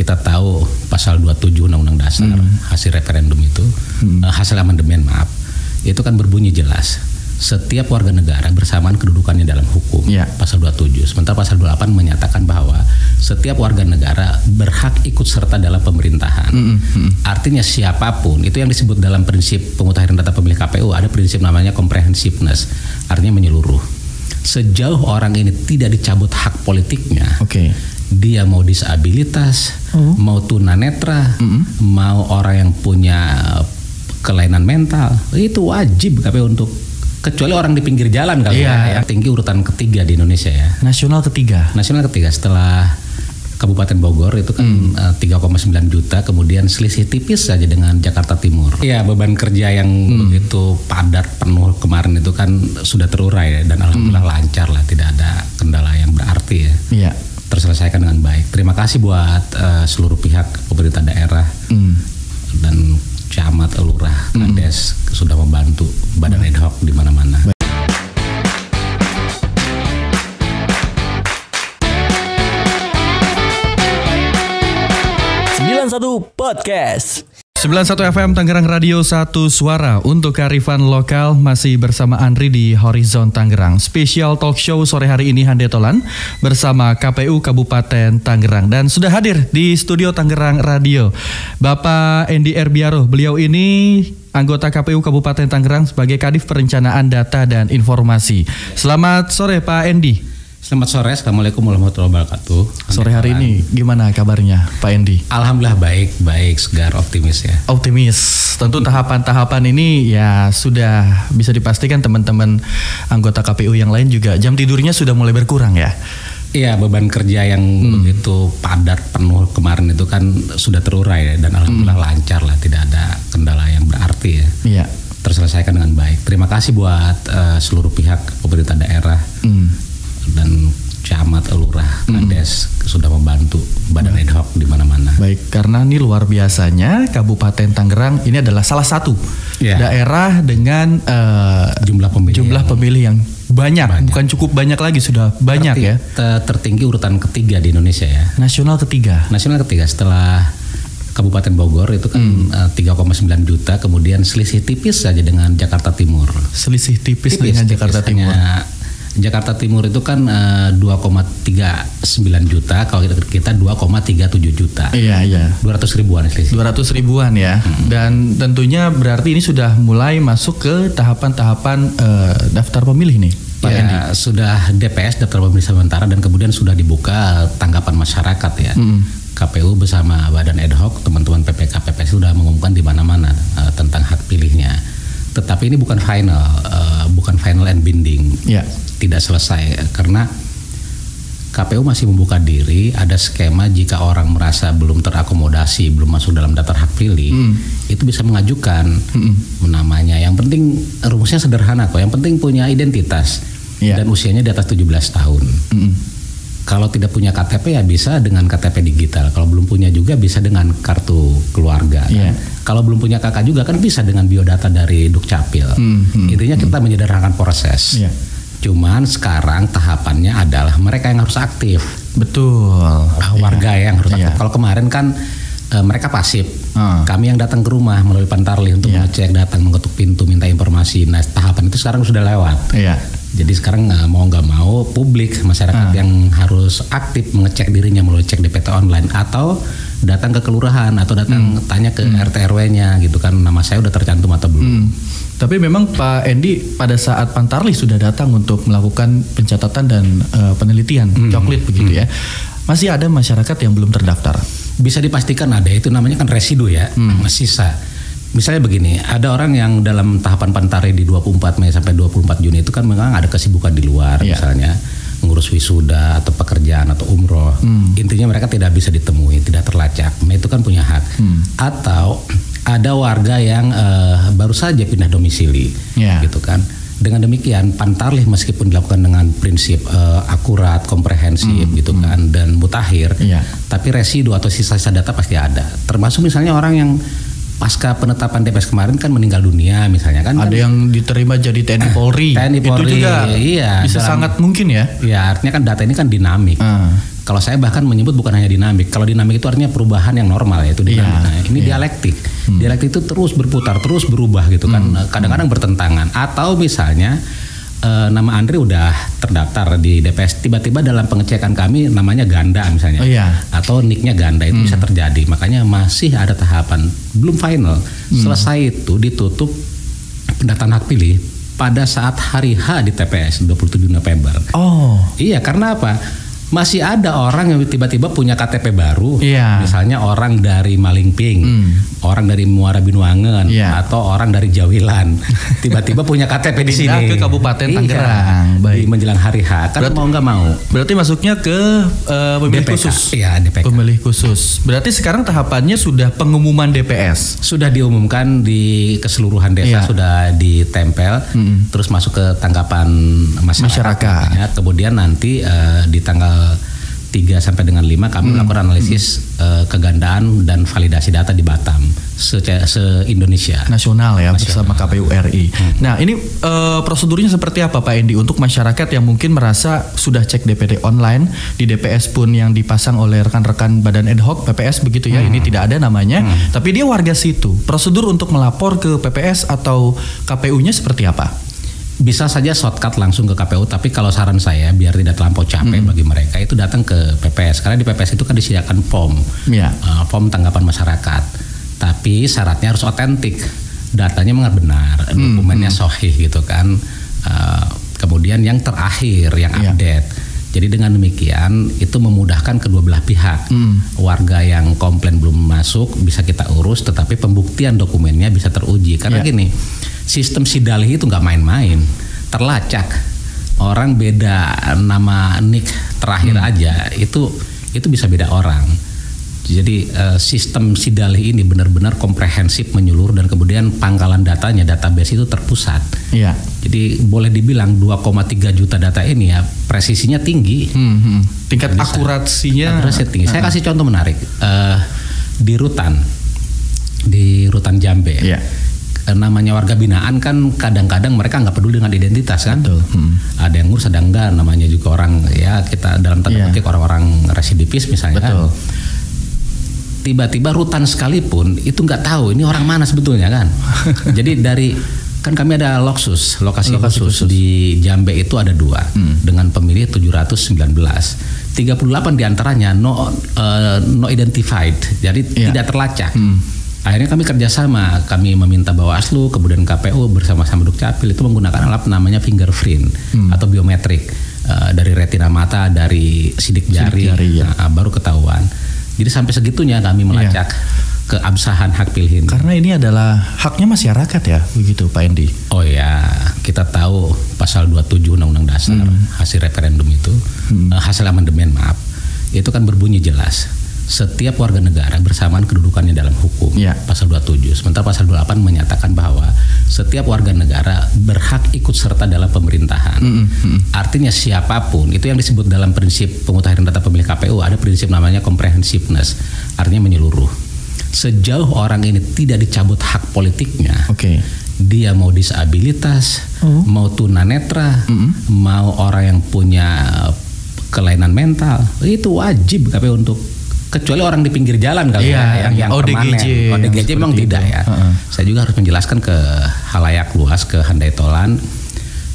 kita tahu pasal 27 Undang-Undang Dasar hasil referendum itu, hasil amandemen itu kan berbunyi jelas. Setiap warga negara bersamaan kedudukannya dalam hukum, pasal 27. Sementara pasal 28 menyatakan bahwa setiap warga negara berhak ikut serta dalam pemerintahan. Artinya siapapun, itu yang disebut dalam prinsip pemutahiran data pemilih KPU, ada prinsip namanya comprehensiveness, artinya menyeluruh. Sejauh orang ini tidak dicabut hak politiknya, dia mau disabilitas, mau tunanetra, mau orang yang punya kelainan mental, itu wajib KPU untuk, kecuali orang di pinggir jalan kali ya. Tinggi urutan ketiga di Indonesia ya. Nasional ketiga setelah Kabupaten Bogor itu kan 3,9 juta, kemudian selisih tipis saja dengan Jakarta Timur. Ya, beban kerja yang begitu padat penuh kemarin itu kan sudah terurai dan alhamdulillah lancar lah, tidak ada kendala yang berarti ya. Terselesaikan dengan baik. Terima kasih buat seluruh pihak pemerintah daerah dan camat, lurah, kades sudah membantu badan ad hoc di mana-mana. 91 Podcast. 91 FM Tangerang Radio 1 Suara. Untuk kearifan lokal masih bersama Andri di Horizon Tangerang. Spesial talk show sore hari ini Hande Tolan bersama KPU Kabupaten Tangerang. Dan sudah hadir di studio Tangerang Radio Bapak Endi Erbiaro. Beliau ini anggota KPU Kabupaten Tangerang sebagai Kadif Perencanaan Data dan Informasi. Selamat sore Pak Endi. Selamat sore, Assalamualaikum warahmatullahi wabarakatuh. Sore hari ini gimana kabarnya Pak Endi? Alhamdulillah baik, segar, optimis ya. Optimis. Tentu tahapan-tahapan ini ya sudah bisa dipastikan teman-teman anggota KPU yang lain juga jam tidurnya sudah mulai berkurang ya. Iya, beban kerja yang begitu padat penuh kemarin itu kan sudah terurai dan alhamdulillah lancar lah, tidak ada kendala yang berarti ya. Iya. Terselesaikan dengan baik. Terima kasih buat seluruh pihak pemerintah daerah dan camat, lurah, kades sudah membantu badan ad hoc di mana-mana. Baik, karena ini luar biasanya Kabupaten Tangerang ini adalah salah satu daerah dengan jumlah pemilih yang banyak, bukan cukup banyak lagi, sudah banyak ya. Tertinggi urutan ketiga di Indonesia ya. Nasional ketiga setelah Kabupaten Bogor itu kan 3,9 juta, kemudian selisih tipis saja dengan Jakarta Timur. Selisih tipis dengan Jakarta Timur. Jakarta Timur itu kan 2,39 juta, kalau kita 2,37 juta. Iya. 200 ribuan selisih. 200 ribuan ya. Dan tentunya berarti ini sudah mulai masuk ke tahapan-tahapan daftar pemilih nih, Pak Endi. Sudah DPS, daftar pemilih sementara, dan kemudian sudah dibuka tanggapan masyarakat ya. KPU bersama badan ad hoc, teman-teman PPK PPS sudah mengumumkan di mana-mana tentang hak pilihnya. Tetapi ini bukan final and binding. Tidak selesai karena KPU masih membuka diri. Ada skema jika orang merasa belum terakomodasi, belum masuk dalam daftar hak pilih, itu bisa mengajukan namanya. Yang penting rumusnya sederhana kok. Yang penting punya identitas dan usianya di atas 17 tahun. Kalau tidak punya KTP ya bisa dengan KTP digital. Kalau belum punya juga bisa dengan kartu keluarga. Kan? Kalau belum punya kakak juga kan bisa dengan biodata dari Dukcapil. Intinya kita menyederhanakan proses. Cuman sekarang tahapannya adalah mereka yang harus aktif. Betul. Warga yang harus aktif. Kalau kemarin kan mereka pasif. Kami yang datang ke rumah melalui Pantarlih untuk mengecek, datang mengetuk pintu, minta informasi. Nah, tahapan itu sekarang sudah lewat. Jadi sekarang mau nggak mau publik, masyarakat yang harus aktif mengecek dirinya melalui cek DPT online atau datang ke kelurahan atau datang tanya ke RT RW-nya gitu kan, nama saya udah tercantum atau belum. Tapi memang Pak Endi pada saat Pantarlih sudah datang untuk melakukan pencatatan dan penelitian coklit begitu ya. Masih ada masyarakat yang belum terdaftar. Bisa dipastikan ada, itu namanya kan residu ya, sisa. Misalnya begini, ada orang yang dalam tahapan Pantarlih di 24 Mei sampai 24 Juni itu kan memang ada kesibukan di luar, misalnya ngurus wisuda atau pekerjaan atau umroh. Intinya mereka tidak bisa ditemui, tidak terlacak. Nah, itu kan punya hak. Atau ada warga yang baru saja pindah domisili, gitu kan. Dengan demikian Pantarlih meskipun dilakukan dengan prinsip akurat, komprehensif gitu kan, dan mutakhir, tapi residu atau sisa-sisa data pasti ada. Termasuk misalnya orang yang pasca penetapan DPS kemarin kan meninggal dunia misalnya kan. Ada yang diterima jadi TNI Polri. TNI Polri itu juga bisa sangat mungkin ya. Ya, artinya kan data ini kan dinamik. Kalau saya bahkan menyebut bukan hanya dinamik. Kalau dinamik itu artinya perubahan yang normal, yaitu dinamik. Nah, ini dialektik. Dialektik itu terus berputar, terus berubah gitu kan. Kadang-kadang bertentangan. Atau misalnya nama Andri udah terdaftar di DPS, tiba-tiba dalam pengecekan kami namanya ganda misalnya, atau nicknya ganda, itu bisa terjadi. Makanya masih ada tahapan, belum final. Selesai itu ditutup pendataan hak pilih pada saat hari H di TPS 27 November. Iya, karena apa? Masih ada orang yang tiba-tiba punya KTP baru, misalnya orang dari Malingping, orang dari Muara Binuangen, atau orang dari Jawilan, tiba-tiba punya KTP di sini. Ke Kabupaten Tangerang, di menjelang hari H, kan mau nggak mau. Berarti masuknya ke pemilih DPK. khusus. Iya, DPK. Pemilih khusus. Berarti sekarang tahapannya sudah pengumuman DPS. Sudah diumumkan di keseluruhan desa, sudah ditempel, terus masuk ke tanggapan masyarakat. Kemudian nanti di tanggal 3 sampai dengan 5 kami melakukan analisis kegandaan dan validasi data di Batam se-Indonesia. Nasional ya, bersama KPU RI. Nah, ini prosedurnya seperti apa Pak Endi untuk masyarakat yang mungkin merasa sudah cek DPD online di DPS pun yang dipasang oleh rekan-rekan Badan Ad Hoc PPS begitu ya, ini tidak ada namanya, tapi dia warga situ. Prosedur untuk melapor ke PPS atau KPU-nya seperti apa? Bisa saja shortcut langsung ke KPU, tapi kalau saran saya biar tidak terlampau capek bagi mereka itu datang ke PPS, karena di PPS itu kan disediakan form, form tanggapan masyarakat. Tapi syaratnya harus otentik, datanya benar, dokumennya sahih gitu kan. Kemudian yang terakhir yang update. Jadi dengan demikian itu memudahkan kedua belah pihak. Warga yang komplain belum masuk bisa kita urus, tetapi pembuktian dokumennya bisa teruji. Karena gini, sistem Sidalih itu nggak main-main, terlacak. Orang beda nama nick terakhir aja itu bisa beda orang. Jadi sistem Sidalih ini benar-benar komprehensif, menyeluruh, dan kemudian pangkalan datanya, database itu terpusat. Jadi boleh dibilang 2,3 juta data ini ya presisinya tinggi. Tingkat akurasinya tinggi. Saya kasih contoh menarik di Rutan Jambe. Namanya warga binaan kan kadang-kadang mereka nggak peduli dengan identitas kan. Ada yang ngurus, ada enggak, namanya juga orang ya, kita dalam tanda petik orang-orang residivis misalnya. Kan. Tiba-tiba rutan sekalipun itu nggak tahu ini orang mana sebetulnya kan. Jadi kan kami ada lokasi khusus di Jambe itu ada 2 dengan pemilih 719. 38 diantaranya no identified, jadi tidak terlacak. Akhirnya kami kerjasama, kami meminta Bawaslu, kemudian KPU bersama-sama Dukcapil itu menggunakan alat namanya fingerprint atau biometrik dari retina mata, dari sidik jari, baru ketahuan. Jadi sampai segitunya kami melacak keabsahan hak pilih ini. Karena ini adalah haknya masyarakat ya, begitu Pak Endi. Oh ya, kita tahu pasal 27 Undang-Undang Dasar hasil referendum itu, hasil amandemen itu kan berbunyi jelas. Setiap warga negara bersamaan kedudukannya dalam hukum, pasal 27. Sementara pasal 28 menyatakan bahwa setiap warga negara berhak ikut serta dalam pemerintahan. Artinya siapapun, itu yang disebut dalam prinsip pemutahiran data pemilih KPU, ada prinsip namanya comprehensiveness, artinya menyeluruh. Sejauh orang ini tidak dicabut hak politiknya, dia mau disabilitas, mau tunanetra, mau orang yang punya kelainan mental, itu wajib KPU untuk, kecuali orang di pinggir jalan kali yang ODGJ. ODGJ memang tidak ya. Saya juga harus menjelaskan ke halayak luas, ke handai tolan,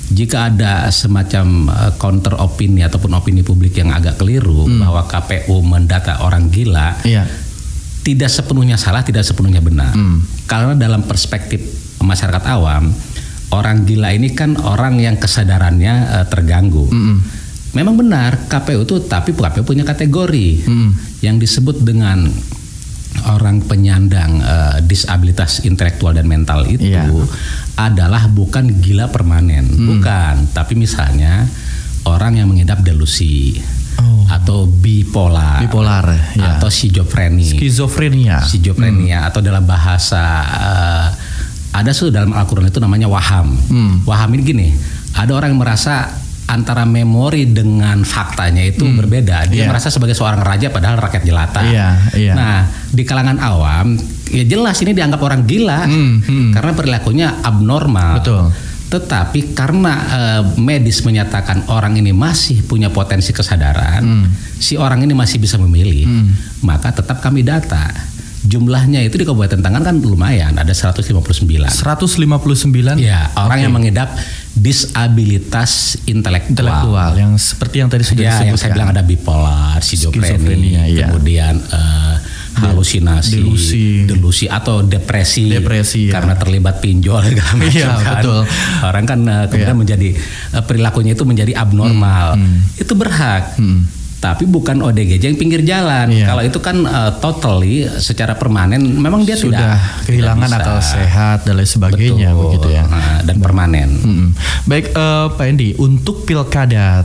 jika ada semacam counter opini ataupun opini publik yang agak keliru bahwa KPU mendata orang gila, tidak sepenuhnya salah, tidak sepenuhnya benar. Karena dalam perspektif masyarakat awam, orang gila ini kan orang yang kesadarannya terganggu. Memang benar KPU itu, tapi KPU punya kategori yang disebut dengan orang penyandang disabilitas intelektual dan mental itu adalah bukan gila permanen, bukan, tapi misalnya orang yang mengidap delusi atau bipolar atau skizofrenia atau dalam bahasa ada dalam Al-Quran itu namanya waham. Waham ini gini, ada orang yang merasa antara memori dengan faktanya itu berbeda. Dia merasa sebagai seorang raja padahal rakyat jelata. Nah, di kalangan awam ya jelas ini dianggap orang gila karena perilakunya abnormal. Tetapi karena medis menyatakan orang ini masih punya potensi kesadaran, si orang ini masih bisa memilih, maka tetap kami data. Jumlahnya itu di Kabupaten Tangerang kan lumayan, ada 159. 159? Ya, orang yang mengidap disabilitas intelektual yang seperti yang tadi sudah disebutkan. Yang saya bilang ada bipolar, skizofrenia, kemudian halusinasi, delusi atau depresi karena terlibat pinjol segala macam. Iya, kan. Betul. Orang kan kemudian menjadi perilakunya itu menjadi abnormal. Itu berhak. Tapi bukan ODGJ yang pinggir jalan. Kalau itu kan totally secara permanen memang dia sudah kehilangan akal sehat dan lain sebagainya. Betul, begitu ya. Dan permanen. Baik Pak Endi, untuk Pilkada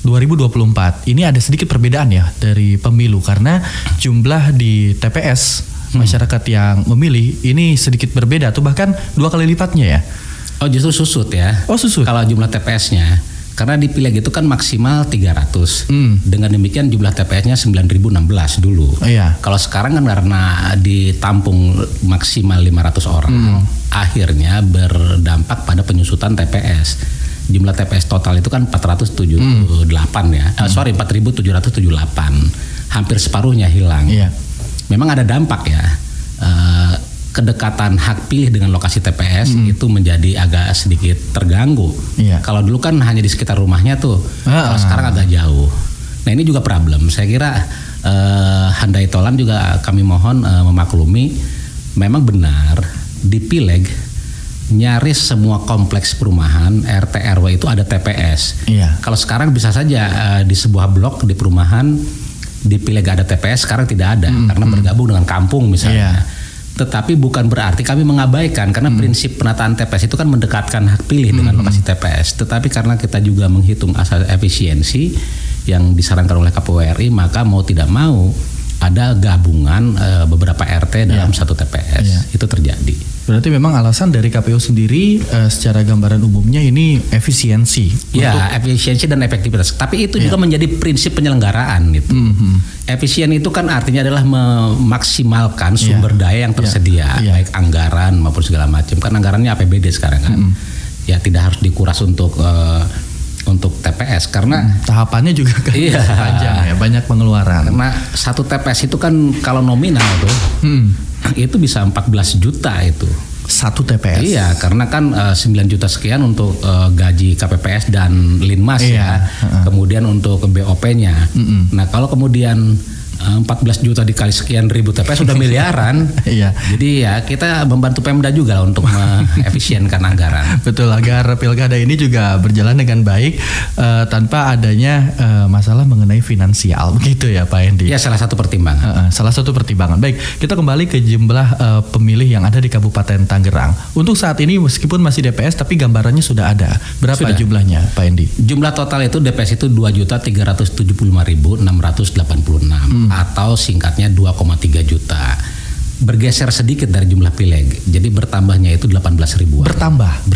2024 ini ada sedikit perbedaan ya dari pemilu karena jumlah di TPS masyarakat yang memilih ini sedikit berbeda atau bahkan 2 kali lipatnya ya. Oh, justru susut ya. Oh, susut. Kalau jumlah TPS-nya. Karena di Pileg itu kan maksimal 300. Dengan demikian jumlah TPS-nya 9.016 dulu. Kalau sekarang kan karena ditampung maksimal 500 orang, akhirnya berdampak pada penyusutan TPS. Jumlah TPS total itu kan 478 ya. 4.778. Hampir separuhnya hilang. Memang ada dampak ya. Kedekatan hak pilih dengan lokasi TPS itu menjadi agak sedikit terganggu. Kalau dulu kan hanya di sekitar rumahnya tuh, kalau sekarang agak jauh. Nah ini juga problem. Saya kira Handai Tolan juga kami mohon memaklumi, memang benar di Pileg nyaris semua kompleks perumahan RT RW itu ada TPS. Kalau sekarang bisa saja di sebuah blok di perumahan di Pileg ada TPS, sekarang tidak ada karena bergabung dengan kampung misalnya. Tetapi bukan berarti kami mengabaikan karena prinsip penataan TPS itu kan mendekatkan hak pilih dengan lokasi TPS. Tetapi karena kita juga menghitung asas efisiensi yang disarankan oleh KPU RI, maka mau tidak mau ada gabungan beberapa RT dalam satu TPS. Itu terjadi. Berarti memang alasan dari KPU sendiri secara gambaran umumnya ini efisiensi. Ya, efisiensi dan efektivitas. Tapi itu juga menjadi prinsip penyelenggaraan itu. Efisien itu kan artinya adalah memaksimalkan sumber daya yang tersedia, baik anggaran maupun segala macam. Kan anggarannya APBD sekarang kan. Ya tidak harus dikuras untuk TPS karena tahapannya juga kan panjang ya, banyak pengeluaran. Karena satu TPS itu kan kalau nominal tuh itu bisa 14 juta itu. Satu TPS. Iya, karena kan 9 juta sekian untuk gaji KPPS dan Linmas kemudian untuk BOP-nya. Nah, kalau kemudian 14 juta dikali sekian ribu TPS sudah miliaran. Jadi ya kita membantu Pemda juga lah untuk mengefisienkan anggaran. Betul, agar pilkada ini juga berjalan dengan baik tanpa adanya masalah mengenai finansial, begitu ya Pak Endi. Ya, salah satu pertimbangan. Salah satu pertimbangan. Baik, kita kembali ke jumlah pemilih yang ada di Kabupaten Tangerang. Untuk saat ini meskipun masih DPS tapi gambarannya sudah ada. Berapa jumlahnya Pak Endi? Jumlah total itu DPS itu 2.375.686. Atau singkatnya 2,3 juta. Bergeser sedikit dari jumlah Pileg. Jadi bertambahnya itu 18 ribuan. Bertambah.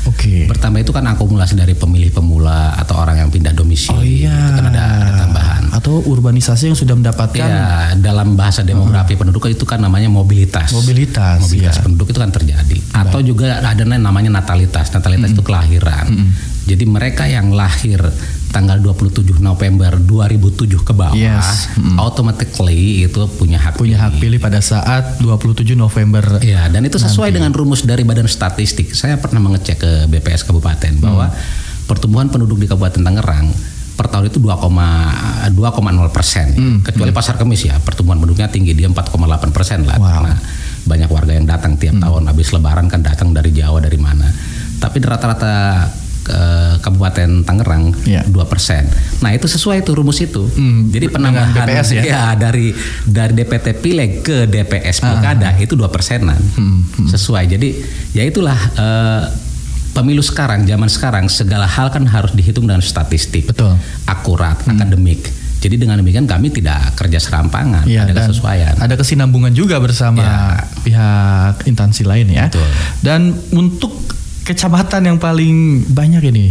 Oke. Bertambah itu kan akumulasi dari pemilih pemula atau orang yang pindah domisili. Itu kan ada tambahan. Atau urbanisasi yang sudah mendapatkan. Ya, dalam bahasa demografi penduduk itu kan namanya mobilitas. Mobilitas penduduk itu kan terjadi. Atau juga ada namanya natalitas. Natalitas itu kelahiran. Jadi mereka yang lahir tanggal 27 November 2007 ke bawah, automatically itu punya hak pilih pada saat 27 November. Ya, dan itu sesuai dengan rumus dari Badan Statistik. Saya pernah mengecek ke BPS Kabupaten bahwa pertumbuhan penduduk di Kabupaten Tangerang per tahun itu 2,0%. Kecuali Pasar Kemis ya, pertumbuhan penduduknya tinggi, dia 4,8% lah. Karena banyak warga yang datang tiap tahun, habis Lebaran kan datang dari Jawa, dari mana. Tapi rata-rata Kabupaten Tangerang 2%. Nah itu sesuai itu rumus itu. Jadi penambahan BPS dari DPT Pileg ke DPS Pilkada itu 2%-an. Sesuai. Jadi ya itulah pemilu sekarang, zaman sekarang segala hal kan harus dihitung dengan statistik. Betul. Akurat, akademik. Jadi dengan demikian kami tidak kerja serampangan, ada kesesuaian. Ada kesinambungan juga bersama pihak instansi lain ya. Betul. Dan untuk kecamatan yang paling banyak ini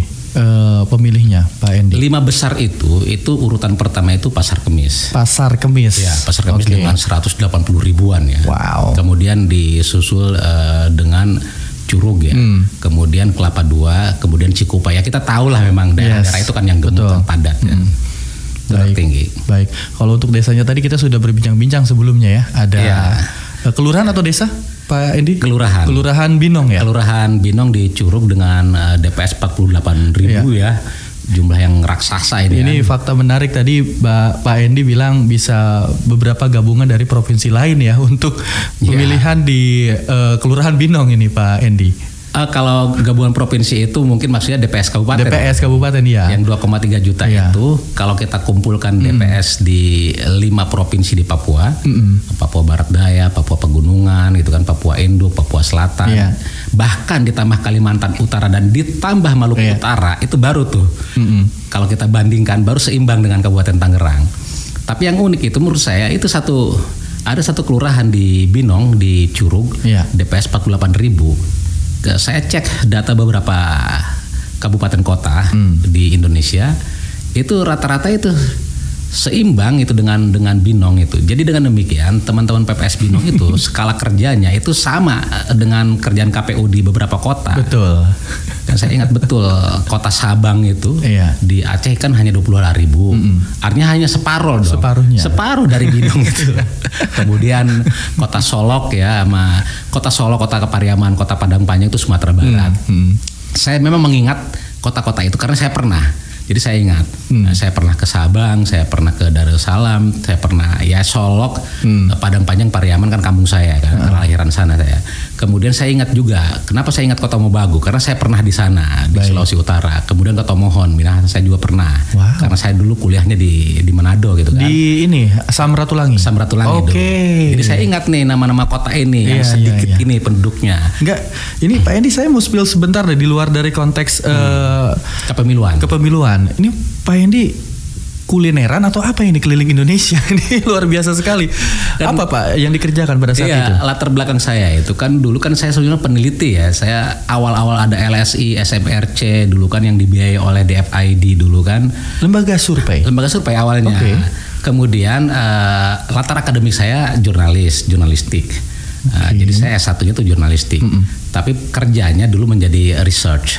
pemilihnya Pak Endi? 5 besar itu urutan pertama itu Pasar Kemis. Pasar Kemis. Ya, Pasar Kemis dengan 180 ribuan ya. Wow. Kemudian disusul dengan Curug ya, kemudian Kelapa II, kemudian Cikupa ya, kita tahu lah memang daerah-daerah itu kan yang gemuk dan padat ya. Baik, tinggi. Baik. Kalau untuk desanya tadi kita sudah berbincang-bincang sebelumnya ya. Ada kelurahan atau desa, Pak Endi? Kelurahan. Kelurahan Binong ya. Kelurahan Binong di Curug dengan DPS 48.000 ya. Jumlah yang raksasa ini. Ini fakta menarik tadi Pak Endi bilang bisa beberapa gabungan dari provinsi lain ya untuk pemilihan di Kelurahan Binong ini Pak Endi. Kalau gabungan provinsi itu mungkin maksudnya DPS kabupaten. DPS kabupaten ya. Yang 2,3 juta itu kalau kita kumpulkan DPS di 5 provinsi di Papua, Papua Barat Daya, Papua Pegunungan, itu kan Papua Induk, Papua Selatan, bahkan ditambah Kalimantan Utara dan ditambah Maluku Utara, itu baru tuh. Kalau kita bandingkan baru seimbang dengan Kabupaten Tangerang. Tapi yang unik itu menurut saya itu ada satu kelurahan di Binong di Curug, DPS 48.000. Saya cek data beberapa kabupaten kota di Indonesia, itu rata-rata itu seimbang itu dengan Binong itu. Jadi dengan demikian teman-teman PPS Binong itu skala kerjanya itu sama dengan kerjaan KPU di beberapa kota. Betul. Dan saya ingat betul kota Sabang itu di Aceh kan hanya 22.000. Artinya hanya separuh dong. Separuh dari Binong itu. Kemudian kota Solok ya, sama kota Solok, kota Pariaman, kota Padang Panjang itu Sumatera Barat. Saya memang mengingat kota-kota itu karena saya pernah. Jadi saya ingat, saya pernah ke Sabang, saya pernah ke Darussalam, saya pernah ya Solok, Padang Panjang, Pariaman kan kampung saya kan, kelahiran sana saya. Kemudian saya ingat juga, kenapa saya ingat Kota Mobagu? Karena saya pernah di sana di Sulawesi Utara. Kemudian Kota Mohon, Minahasa saya juga pernah. Karena saya dulu kuliahnya di Manado gitu kan. Di ini Samratulangi. Itu. Jadi saya ingat nih nama-nama kota ini yang sedikit ini penduduknya. Enggak, ini Pak Endi saya mau spill sebentar deh di luar dari konteks kepemiluan. Ini Pak Endi kulineran atau apa ini keliling Indonesia? Ini luar biasa sekali. Dan apa Pak yang dikerjakan pada saat itu? Latar belakang saya itu kan dulu kan saya sebenarnya peneliti ya. Saya awal-awal ada LSI, SMRC dulu kan yang dibiayai oleh DFID dulu kan. Lembaga survei awalnya. Kemudian latar akademik saya jurnalistik. Jadi saya S1-nya itu jurnalistik. Tapi kerjanya dulu menjadi research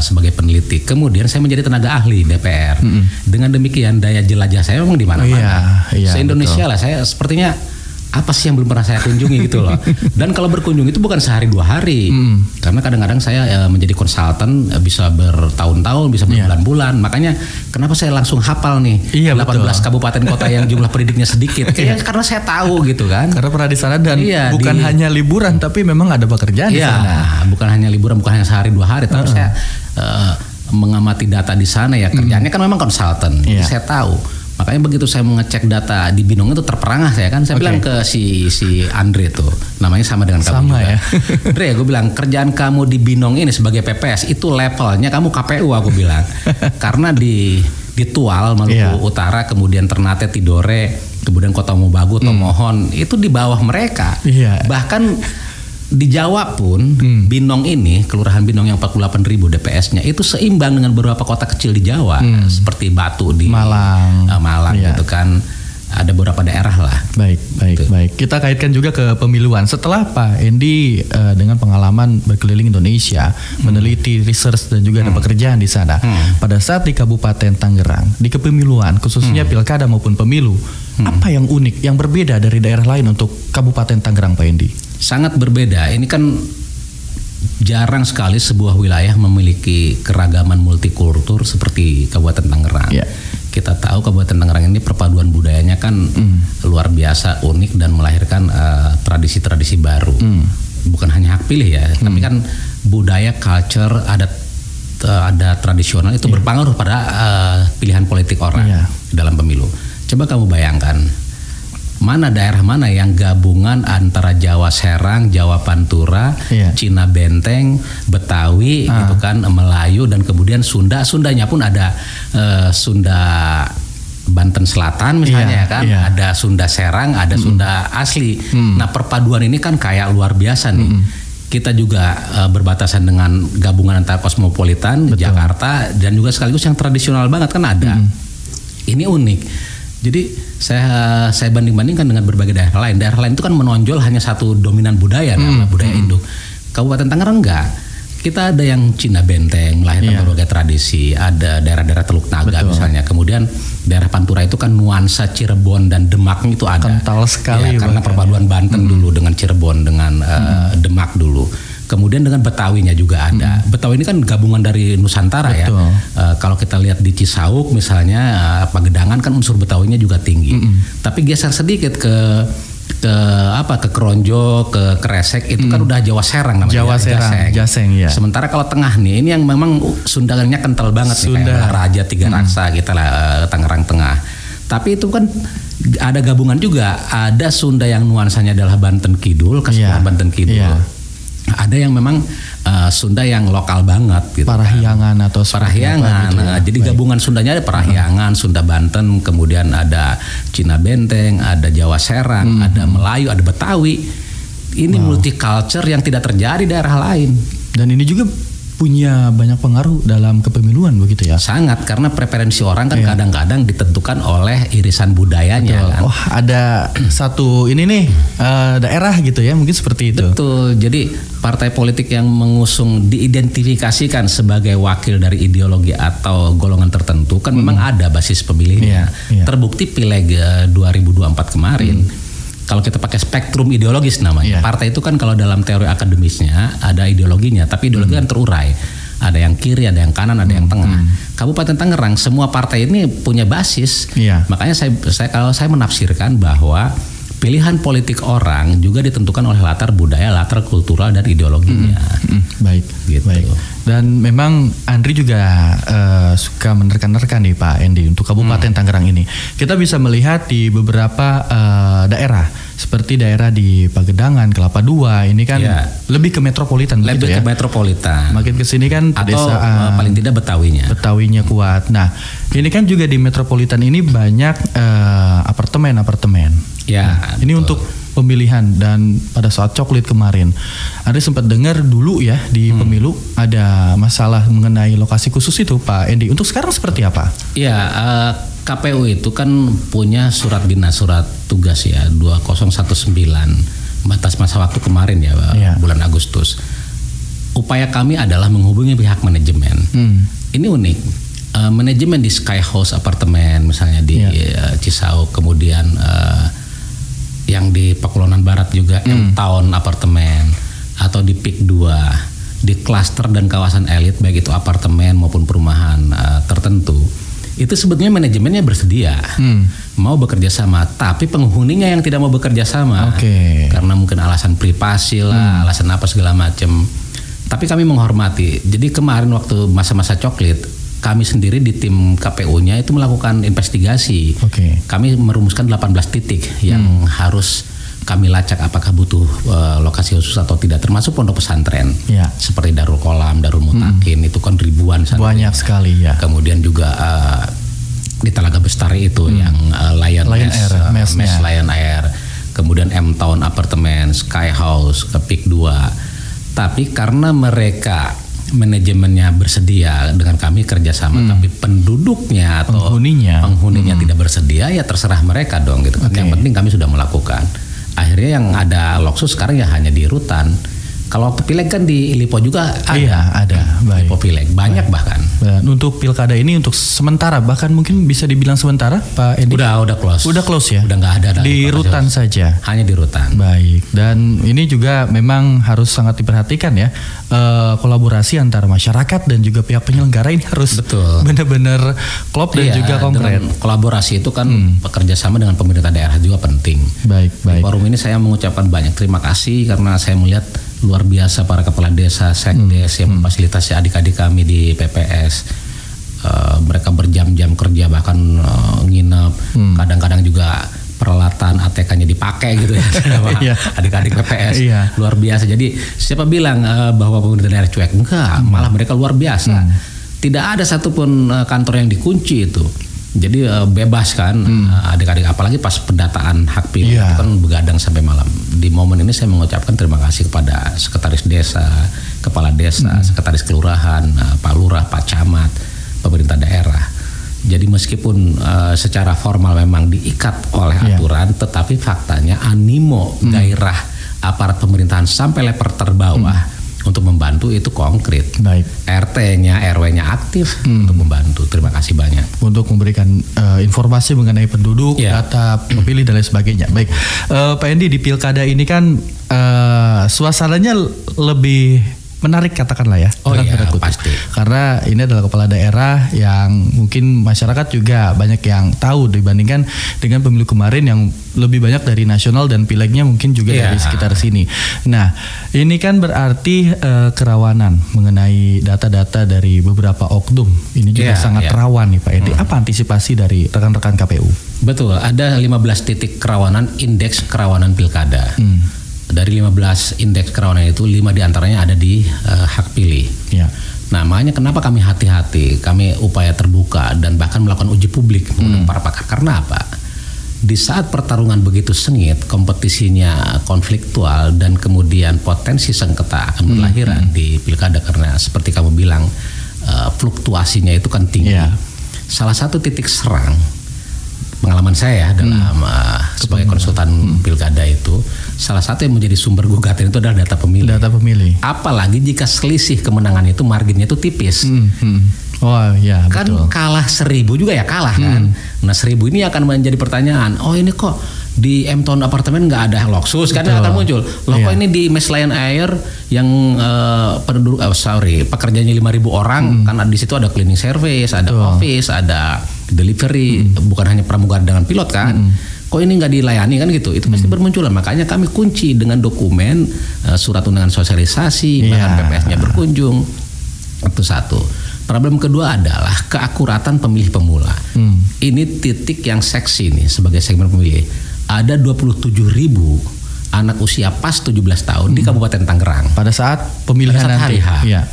sebagai peneliti. Kemudian saya menjadi tenaga ahli DPR. Dengan demikian daya jelajah saya memang di mana-mana. Se-Indonesia lah, saya sepertinya apa sih yang belum pernah saya kunjungi gitu loh. Dan kalau berkunjung itu bukan sehari 2 hari. Karena kadang-kadang saya menjadi konsultan bisa bertahun-tahun, bisa berbulan-bulan. Makanya kenapa saya langsung hafal nih 18 kabupaten kota yang jumlah penduduknya sedikit. Karena saya tahu gitu kan. Karena pernah di sana dan bukan hanya liburan tapi memang ada pekerjaan di sana. Bukan hanya liburan, bukan hanya sehari 2 hari, tapi saya mengamati data di sana ya. Kerjanya kan memang konsultan. Jadi saya tahu. Makanya begitu saya mengecek data di Binong itu terperangah saya kan. Saya bilang ke si Andre tuh, namanya sama dengan kamu juga. Ya. Andre, gue bilang kerjaan kamu di Binong ini sebagai PPS itu levelnya kamu KPU aku bilang. Karena di Tual, Maluku Utara, kemudian Ternate, Tidore, kemudian Kota Mobagu, Tomohon itu di bawah mereka. Bahkan di Jawa pun Binong ini, Kelurahan Binong yang 48.000 DPS-nya itu seimbang dengan beberapa kota kecil di Jawa seperti Batu di Malang gitu kan. Ada beberapa daerah lah. Baik. Kita kaitkan juga ke pemiluan. Setelah Pak Endi dengan pengalaman berkeliling Indonesia, meneliti, research dan juga ada pekerjaan di sana. Pada saat di Kabupaten Tangerang, di kepemiluan khususnya pilkada maupun pemilu, apa yang unik, yang berbeda dari daerah lain untuk Kabupaten Tangerang Pak Endi? Sangat berbeda. Ini kan jarang sekali sebuah wilayah memiliki keragaman multikultur seperti Kabupaten Tangerang. Kita tahu Kabupaten Tangerang ini perpaduan budayanya kan luar biasa, unik dan melahirkan tradisi-tradisi baru. Bukan hanya hak pilih ya, tapi kan budaya, culture, ada tradisional itu berpengaruh pada pilihan politik orang dalam pemilu. Coba kamu bayangkan. Daerah mana yang gabungan antara Jawa Serang, Jawa Pantura, Cina Benteng, Betawi, gitu kan, Melayu dan kemudian Sunda. Sundanya pun ada Sunda Banten Selatan misalnya ada Sunda Serang, ada Sunda asli. Nah perpaduan ini kan kayak luar biasa nih. Kita juga berbatasan dengan gabungan antara kosmopolitan, Jakarta dan juga sekaligus yang tradisional banget kan ada. Ini unik. Jadi saya banding-bandingkan dengan berbagai daerah lain. Daerah lain itu kan menonjol hanya satu dominan budaya, budaya Indo. Kabupaten Tangerang enggak. Kita ada yang Cina Benteng, melahirkan berbagai tradisi. Ada daerah-daerah Teluk Naga misalnya. Kemudian daerah Pantura itu kan nuansa Cirebon dan Demaknya itu ada. Kental sekali. Karena perpaduan Banten dulu dengan Cirebon dengan Demak dulu. Kemudian dengan Betawinya juga ada. Betawi ini kan gabungan dari Nusantara ya. Kalau kita lihat di Cisauk misalnya, Pagedangan kan unsur Betawinya juga tinggi. Tapi geser sedikit ke Kronjo, ke Kresek itu kan udah Jawa Serang namanya. Jawa Serang, Jaseng ya. Sementara kalau tengah nih, ini yang memang Sundanya kental banget nih, kayak Raja Tiga Raksa gitu lah, Tangerang Tengah. Tapi itu kan ada gabungan juga, ada Sunda yang nuansanya adalah Banten Kidul, Kasepuhan Banten Kidul. Ada yang memang Sunda yang lokal banget gitu. Parahyangan atau Parahyangan. Gitu ya. Jadi gabungan Sundanya ada Parahyangan, Sunda Banten, kemudian ada Cina Benteng, ada Jawa Serang, ada Melayu, ada Betawi. Ini multicultural yang tidak terjadi di daerah lain. Dan ini juga punya banyak pengaruh dalam kepemiluan begitu ya? Sangat, karena preferensi orang kan kadang-kadang ditentukan oleh irisan budayanya. Kan? Oh, ada satu ini nih daerah gitu ya, mungkin seperti itu. Betul. Jadi partai politik yang mengusung diidentifikasikan sebagai wakil dari ideologi atau golongan tertentu kan memang ada basis pemilihnya. Terbukti Pileg 2024 kemarin. Kalau kita pakai spektrum ideologis namanya, partai itu kan kalau dalam teori akademisnya ada ideologinya, tapi ideologi kan terurai. Ada yang kiri, ada yang kanan, ada yang tengah. Kabupaten Tangerang semua partai ini punya basis. Makanya kalau saya menafsirkan bahwa pilihan politik orang juga ditentukan oleh latar budaya, latar kultural dan ideologinya. Baik, gitu. Baik. Dan memang Andri juga suka menerka-nerka nih Pak Endi untuk Kabupaten Tangerang ini. Kita bisa melihat di beberapa daerah seperti daerah di Pagedangan, Kelapa II ini kan lebih ke metropolitan begitu ya. Lebih ke metropolitan. Makin ke sini kan pedesaan. Paling tidak Betawinya kuat. Nah, ini kan juga di metropolitan ini banyak apartemen. Ya. Ini untuk pemilihan dan pada saat coklit kemarin, Anda sempat dengar dulu ya di pemilu ada masalah mengenai lokasi khusus itu Pak Endi. Untuk sekarang seperti apa? Ya, KPU itu kan punya surat dinas, surat tugas ya 2019 batas masa waktu kemarin ya bulan Agustus. Upaya kami adalah menghubungi pihak manajemen. Ini unik. Manajemen di Sky House apartemen misalnya di Cisauk, kemudian yang di Pakulonan Barat juga M-Town apartemen, atau di PIK 2, di klaster dan kawasan elit baik itu apartemen maupun perumahan tertentu, itu sebetulnya manajemennya bersedia mau bekerja sama, tapi penghuninya yang tidak mau bekerja sama karena mungkin alasan privasi lah, alasan apa segala macam. Tapi kami menghormati. Jadi kemarin waktu masa-masa coklit, kami sendiri di tim KPU-nya itu melakukan investigasi. Kami merumuskan 18 titik yang harus kami lacak apakah butuh lokasi khusus atau tidak, termasuk pondok pesantren seperti Darul Qolam, Darul Mutakin, itu kan ribuan banyak sekali ya. Kemudian juga di Talaga Bestari itu yang Lion Air, Lion Air, kemudian M-Town apartemen, Sky House, ke PIK 2. Tapi karena mereka manajemennya bersedia dengan kami kerjasama, tapi penduduknya atau penghuninya tidak bersedia, ya terserah mereka dong gitu. Yang penting kami sudah melakukan. Akhirnya yang ada Loksus sekarang ya hanya di Rutan. Kalau Pileg kan di Ilipo juga ada. Iya, ada. Ilipo Pileg banyak bahkan. Dan untuk pilkada ini untuk sementara, bahkan mungkin bisa dibilang sementara, Pak Edi. Udah close. Udah close ya. Udah nggak ada. Di Rutan saja. Hanya di Rutan. Baik. Dan ini juga memang harus sangat diperhatikan ya, kolaborasi antara masyarakat dan juga pihak penyelenggara ini harus benar-benar klop dan juga konkret. Kolaborasi itu kan bekerja sama dengan pemerintah daerah juga penting. Baik. Di forum ini saya mengucapkan banyak terima kasih karena saya melihat luar biasa para kepala desa, sekdes yang memfasilitasi adik-adik kami di PPS. Mereka berjam-jam kerja, bahkan nginep. Kadang-kadang juga peralatan ATK-nya dipakai gitu ya sama adik-adik PPS. Luar biasa. Jadi siapa bilang bahwa pemerintah daerah cuek? Enggak, malah mereka luar biasa. Tidak ada satupun kantor yang dikunci itu. Jadi bebas kan adik-adik, apalagi pas pendataan hak pilih itu kan begadang sampai malam. Di momen ini saya mengucapkan terima kasih kepada sekretaris desa, kepala desa, sekretaris kelurahan, Pak Lurah, Pak Camat, pemerintah daerah. Jadi meskipun secara formal memang diikat oleh aturan, tetapi faktanya animo gairah aparat pemerintahan sampai level terbawah untuk membantu itu konkret. Baik. RT-nya, RW-nya aktif untuk membantu. Terima kasih banyak. Untuk memberikan informasi mengenai penduduk, data pemilih dan lain sebagainya. Baik, Pak Endi, di pilkada ini kan suasananya lebih menarik katakanlah ya. Oh iya, pasti. Karena ini adalah kepala daerah yang mungkin masyarakat juga banyak yang tahu dibandingkan dengan pemilu kemarin yang lebih banyak dari nasional dan pilegnya mungkin juga dari sekitar sini. Nah, ini kan berarti kerawanan mengenai data-data dari beberapa oknum. Ini juga sangat rawan nih Pak Endi. Apa antisipasi dari rekan-rekan KPU? Betul, ada 15 titik kerawanan, indeks kerawanan pilkada. Dari 15 indeks kerawanan itu 5 diantaranya ada di hak pilih. Ya. Nah, makanya kenapa kami hati-hati, kami upaya terbuka dan bahkan melakukan uji publik mengundang para pakar. Karena apa? Di saat pertarungan begitu sengit, kompetisinya konfliktual dan kemudian potensi sengketa akan berlahiran di pilkada karena seperti kamu bilang fluktuasinya itu kan tinggi. Ya. Salah satu titik serang pengalaman saya dalam sebagai konsultan pilkada itu, salah satu yang menjadi sumber gugatan itu adalah data pemilih. Data pemilih. Apalagi jika selisih kemenangan itu marginnya itu tipis. Oh ya, kan betul. Kalah 1000 juga ya kalah kan. Nah 1000 ini akan menjadi pertanyaan. Oh ini kok di M-Town apartemen nggak ada Lexus kan akan muncul. Loh kok ini di Mass Lion Air yang pekerjanya 5.000 orang kan di situ ada cleaning service, ada office, ada delivery, bukan hanya pramugari dengan pilot kan. Kok ini nggak dilayani kan gitu? Itu pasti bermunculan. Makanya kami kunci dengan dokumen surat undangan sosialisasi, bahkan PPS-nya berkunjung. Itu satu. Problem kedua adalah keakuratan pemilih pemula. Ini titik yang seksi nih sebagai segmen pemilih. Ada 27.000 anak usia pas 17 tahun di Kabupaten Tangerang. Pada saat pemilihan hari H. Ya.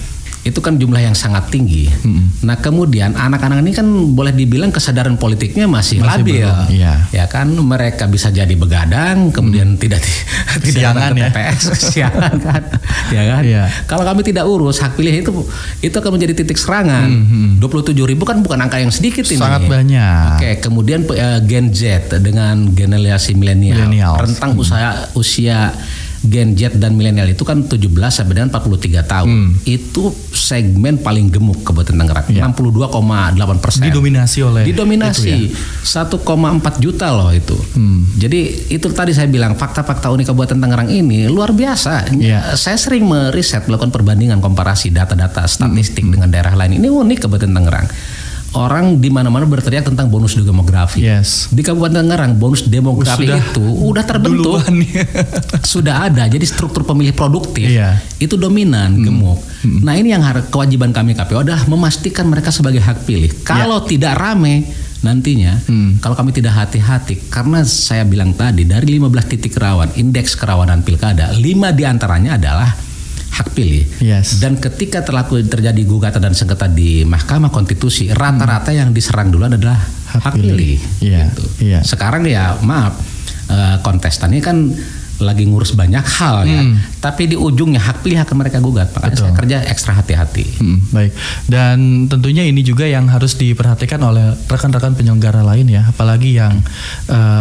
Itu kan jumlah yang sangat tinggi. Nah kemudian anak-anak ini kan boleh dibilang kesadaran politiknya masih labil. Ya kan mereka bisa jadi begadang, kemudian tidak datang ke TPS, kesiangan kan. Ya kan. Kalau kami tidak urus hak pilih itu akan menjadi titik serangan. 27.000 kan bukan angka yang sedikit ini. Sangat banyak. Oke, kemudian Gen Z dengan generasi milenial, rentang usia Gen Z dan milenial itu kan 17 sampai dengan 43 tahun. Itu segmen paling gemuk Kabupaten Tangerang. 62,8%. Didominasi 1,4 juta loh itu. Jadi itu tadi saya bilang fakta-fakta unik Kabupaten Tangerang ini luar biasa. Saya sering meriset, melakukan perbandingan komparasi data-data statistik dengan daerah lain. Ini unik Kabupaten Tangerang. Orang di mana-mana berteriak tentang bonus demografi. Di Kabupaten Tangerang bonus demografi itu udah terbentuk, sudah ada. Jadi struktur pemilih produktif itu dominan, gemuk. Nah ini yang kewajiban kami KPU adalah memastikan mereka sebagai hak pilih. Kalau tidak rame nantinya, kalau kami tidak hati-hati, karena saya bilang tadi dari 15 titik rawan, indeks kerawanan pilkada, 5 diantaranya adalah hak pilih. Dan ketika terjadi gugatan dan sengketa di Mahkamah Konstitusi, rata-rata yang diserang duluan adalah hak pilih. Gitu. Sekarang ya maaf, kontestan ini kan lagi ngurus banyak hal ya, tapi di ujungnya hak pilih akan mereka gugat. Makanya saya kerja ekstra hati-hati. Baik, dan tentunya ini juga yang harus diperhatikan oleh rekan-rekan penyelenggara lain ya, apalagi yang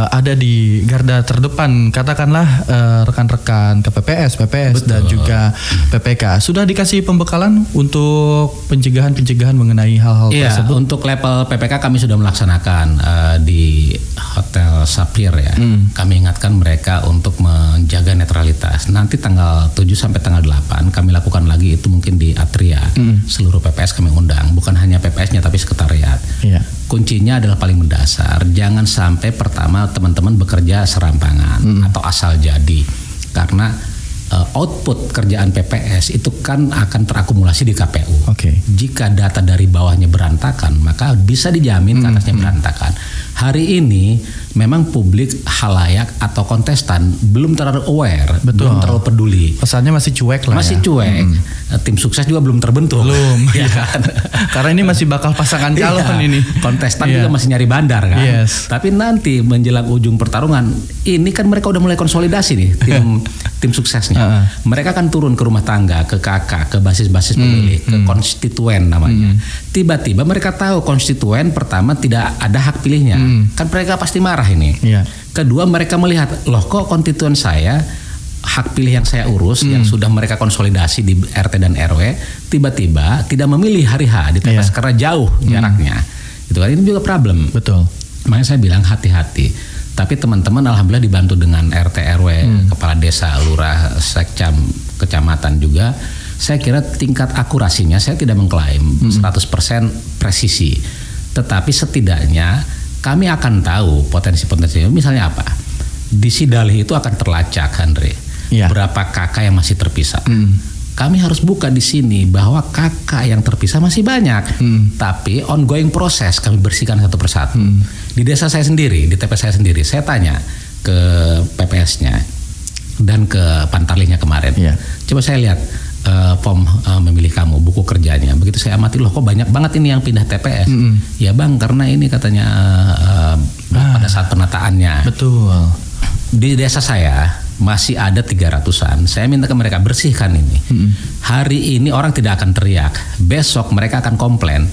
ada di garda terdepan, katakanlah rekan-rekan KPPS, PPS dan juga PPK. Sudah dikasih pembekalan untuk pencegahan mengenai hal-hal tersebut? Untuk level PPK kami sudah melaksanakan di Hotel Sapphire ya. Kami ingatkan mereka untuk menjaga netralitas. Nanti tanggal 7 sampai tanggal 8 kami lakukan lagi itu mungkin di Atria. Seluruh PPS kami undang, bukan hanya PPS-nya tapi sekretariat. Kuncinya adalah paling mendasar, jangan sampai pertama teman-teman bekerja serampangan atau asal jadi. Karena output kerjaan PPS itu kan akan terakumulasi di KPU. Jika data dari bawahnya berantakan, maka bisa dijamin ke atasnya berantakan. Hari ini memang publik, halayak atau kontestan belum terlalu aware, belum terlalu peduli. Pesannya masih cuek lah. Masih cuek. Tim sukses juga belum terbentuk. Ya kan? Karena ini masih bakal pasangan calon ini. Kontestan juga masih nyari bandar kan. Tapi nanti menjelang ujung pertarungan, ini kan mereka udah mulai konsolidasi nih tim suksesnya. Mereka akan turun ke rumah tangga, ke KK, ke basis-basis pemilih, ke konstituen namanya. Tiba-tiba mereka tahu konstituen pertama tidak ada hak pilihnya. Kan mereka pasti marah ini. Kedua mereka melihat, loh kok konstituen saya hak pilih yang saya urus yang sudah mereka konsolidasi di RT dan RW tiba-tiba tidak memilih hari H di TPS karena jauh jaraknya. Itu kan ini juga problem. Betul. Makanya saya bilang hati-hati. Tapi teman-teman alhamdulillah dibantu dengan RT RW, kepala desa, lurah, sekcam, kecamatan juga. Saya kira tingkat akurasinya saya tidak mengklaim 100% presisi. Tetapi setidaknya kami akan tahu potensi-potensi. Misalnya apa? Di Sidalih itu akan terlacak, Andre. Berapa kakak yang masih terpisah. Kami harus buka di sini bahwa kakak yang terpisah masih banyak. Tapi ongoing proses kami bersihkan satu persatu. Di desa saya sendiri, di TPS saya sendiri, saya tanya ke PPS-nya dan ke Pantarlihnya kemarin. Coba saya lihat form memilih kamu, buku kerjanya. Begitu saya amati, loh kok banyak banget ini yang pindah TPS. Ya bang, karena ini katanya pada saat penataannya. Betul. Di desa saya masih ada 300-an. Saya minta ke mereka bersihkan ini. Hari ini orang tidak akan teriak. Besok mereka akan komplain.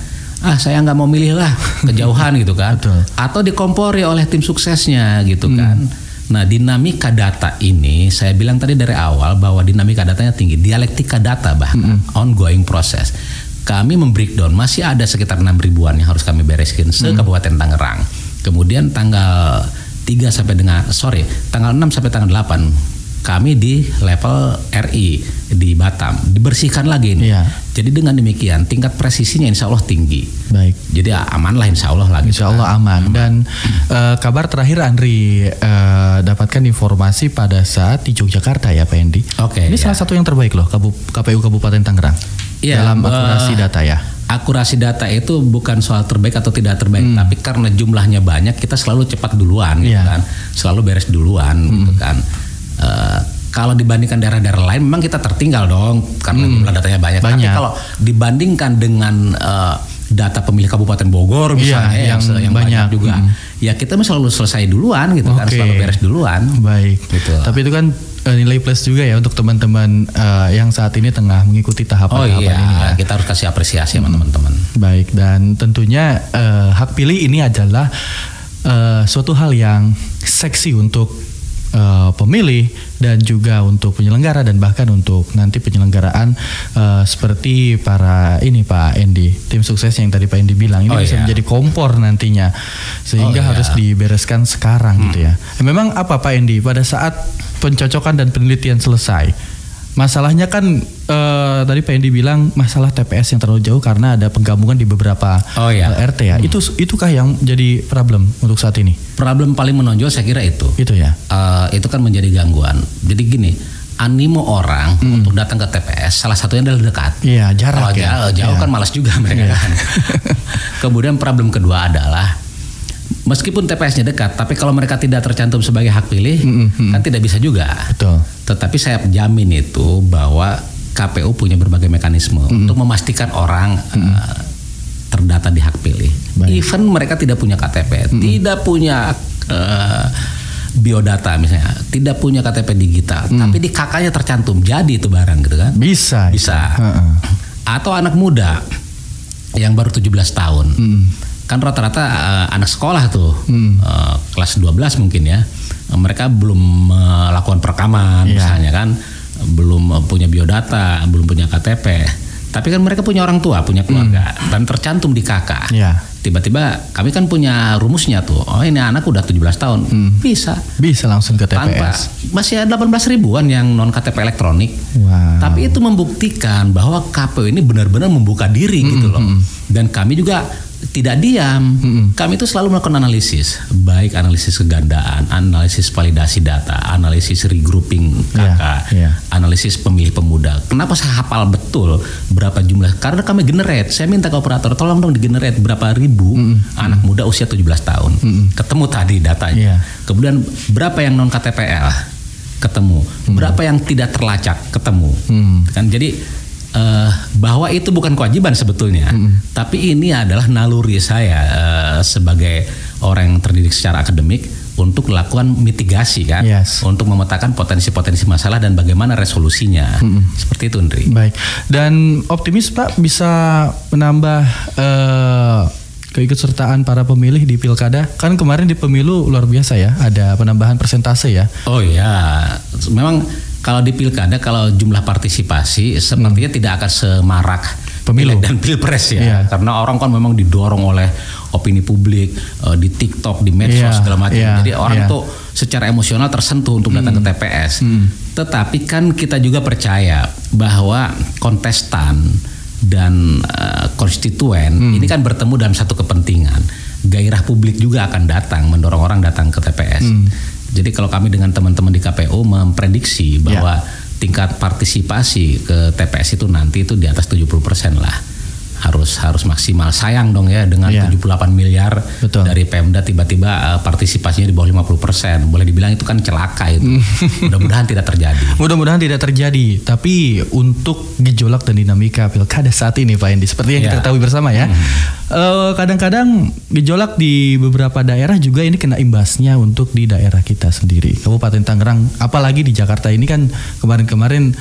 Saya nggak mau milih lah, kejauhan gitu kan. Atau dikompori oleh tim suksesnya gitu kan. Nah, dinamika data ini saya bilang tadi dari awal bahwa dinamika datanya tinggi, dialektika data bahkan ongoing proses. Kami membreakdown masih ada sekitar 6 ribuan yang harus kami bereskin se-Kabupaten Tangerang. Kemudian tanggal 6 sampai tanggal 8 kami di level RI di Batam dibersihkan lagi ini. Jadi dengan demikian tingkat presisinya insya Allah tinggi. Baik. Jadi aman lah insya Allah lagi. Insya Allah aman. Dan kabar terakhir Andri dapatkan informasi pada saat di Yogyakarta ya Pak Endi. Ini salah satu yang terbaik loh KPU Kabupaten Tangerang dalam akurasi data ya. Akurasi data itu bukan soal terbaik atau tidak terbaik, tapi karena jumlahnya banyak kita selalu cepat duluan gitu kan, selalu beres duluan gitu kan. Kalau dibandingkan daerah-daerah lain memang kita tertinggal dong karena jumlah datanya banyak. Tapi kalau dibandingkan dengan data pemilih Kabupaten Bogor misalnya yang banyak juga, ya kita selalu selesai duluan gitu kan, selalu beres duluan. Baik. Gitu. Tapi itu kan nilai plus juga ya untuk teman-teman yang saat ini tengah mengikuti tahapan-tahapan ini ya. Kita harus kasih apresiasi sama teman-teman. Baik, dan tentunya hak pilih ini adalah suatu hal yang seksi untuk pemilih dan juga untuk penyelenggara dan bahkan untuk nanti penyelenggaraan seperti para ini Pak Endi, tim suksesnya yang tadi Pak Endi bilang ini bisa menjadi kompor nantinya sehingga harus dibereskan sekarang gitu ya. Memang apa Pak Endi pada saat pencocokan dan penelitian selesai, masalahnya kan tadi Pak Endi bilang masalah TPS yang terlalu jauh karena ada penggabungan di beberapa RT ya. Itukah yang jadi problem untuk saat ini? Problem paling menonjol saya kira itu. Itu ya. Itu kan menjadi gangguan. Jadi gini, animo orang untuk datang ke TPS salah satunya adalah dekat. Iya, jarak. Kalau jauh kan malas juga mereka kan. Kemudian problem kedua adalah meskipun TPS-nya dekat, tapi kalau mereka tidak tercantum sebagai hak pilih, kan tidak bisa juga. Betul. Tetapi saya jamin itu bahwa KPU punya berbagai mekanisme untuk memastikan orang terdata di hak pilih. Even mereka tidak punya KTP, tidak punya biodata misalnya, tidak punya KTP digital, tapi di KK-nya tercantum, jadi itu barang gitu kan? Bisa. Atau anak muda yang baru 17 tahun. Kan rata-rata anak sekolah tuh kelas 12 mungkin ya, mereka belum melakukan perekaman misalnya kan, belum punya biodata, belum punya KTP, tapi kan mereka punya orang tua, punya keluarga dan tercantum di KK. Tiba-tiba kami kan punya rumusnya tuh, ini anak udah 17 tahun, bisa langsung ke TPS. Tanpa, masih ada 18 ribuan yang non KTP elektronik. Tapi itu membuktikan bahwa KPU ini benar-benar membuka diri gitu loh. Dan kami juga tidak diam. Kami itu selalu melakukan analisis, baik analisis kegandaan, analisis validasi data, analisis regrouping KK, analisis pemilih pemuda. Kenapa saya hafal betul berapa jumlah? Karena kami generate. Saya minta ke operator, tolong dong digenerate berapa ribu anak muda usia 17 tahun. Ketemu tadi datanya. Kemudian berapa yang non KTPL? Ketemu. Berapa yang tidak terlacak? Ketemu. Kan jadi bahwa itu bukan kewajiban sebetulnya, tapi ini adalah naluri saya sebagai orang yang terdidik secara akademik untuk melakukan mitigasi kan, untuk memetakan potensi-potensi masalah dan bagaimana resolusinya. Seperti itu, Ndri. Baik. Dan optimis Pak bisa menambah keikutsertaan para pemilih di pilkada. Kan kemarin di pemilu luar biasa ya, ada penambahan persentase ya. Oh iya, memang Kalau di pilkada, kalau jumlah partisipasi sepertinya tidak akan semarak pemilu dan pilpres ya, karena orang kan memang didorong oleh opini publik di TikTok, di medsos segala macam. Jadi orang tuh secara emosional tersentuh untuk datang ke TPS. Tetapi kan kita juga percaya bahwa kontestan dan konstituen ini kan bertemu dalam satu kepentingan. Gairah publik juga akan datang, mendorong orang datang ke TPS. Jadi kalau kami dengan teman-teman di KPU memprediksi bahwa tingkat partisipasi ke TPS itu nanti itu di atas 70% lah. Harus maksimal. Sayang dong ya dengan 78 miliar dari Pemda tiba-tiba partisipasinya di bawah 50%. Boleh dibilang itu kan celaka itu. Mudah-mudahan tidak terjadi. Mudah-mudahan tidak terjadi. Tapi untuk gejolak dan dinamika pilkada saat ini Pak Endi, seperti yang kita ketahui bersama ya. Kadang-kadang gejolak di beberapa daerah juga ini kena imbasnya untuk di daerah kita sendiri. Kabupaten Tangerang, apalagi di Jakarta ini kan kemarin-kemarin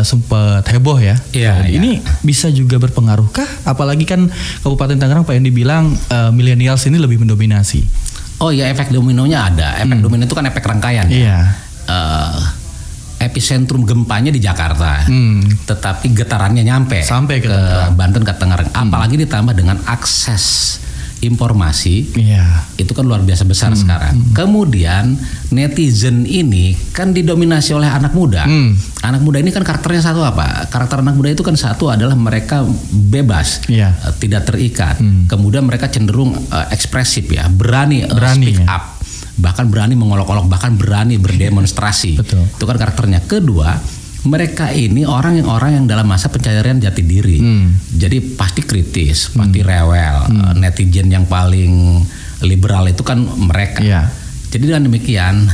sempat heboh ya. Ini bisa juga berpengaruhkah? Apalagi kan Kabupaten Tangerang Pak Endi bilang millennials ini lebih mendominasi. Oh iya, efek dominonya ada. Efek domino itu kan efek rangkaian ya. Epicentrum gempanya di Jakarta, tetapi getarannya nyampe sampai ke Banten, ke Tangerang. Apalagi ditambah dengan akses informasi, itu kan luar biasa besar sekarang. Kemudian netizen ini kan didominasi oleh anak muda. Anak muda ini kan karakternya satu apa? Karakter anak muda itu kan satu adalah mereka bebas, tidak terikat. Kemudian mereka cenderung ekspresif ya, berani speak up, bahkan berani mengolok-olok, bahkan berani berdemonstrasi. Itu kan karakternya. Kedua, mereka ini orang yang dalam masa pencarian jati diri. Jadi pasti kritis, pasti rewel. Netizen yang paling liberal itu kan mereka. Jadi dengan demikian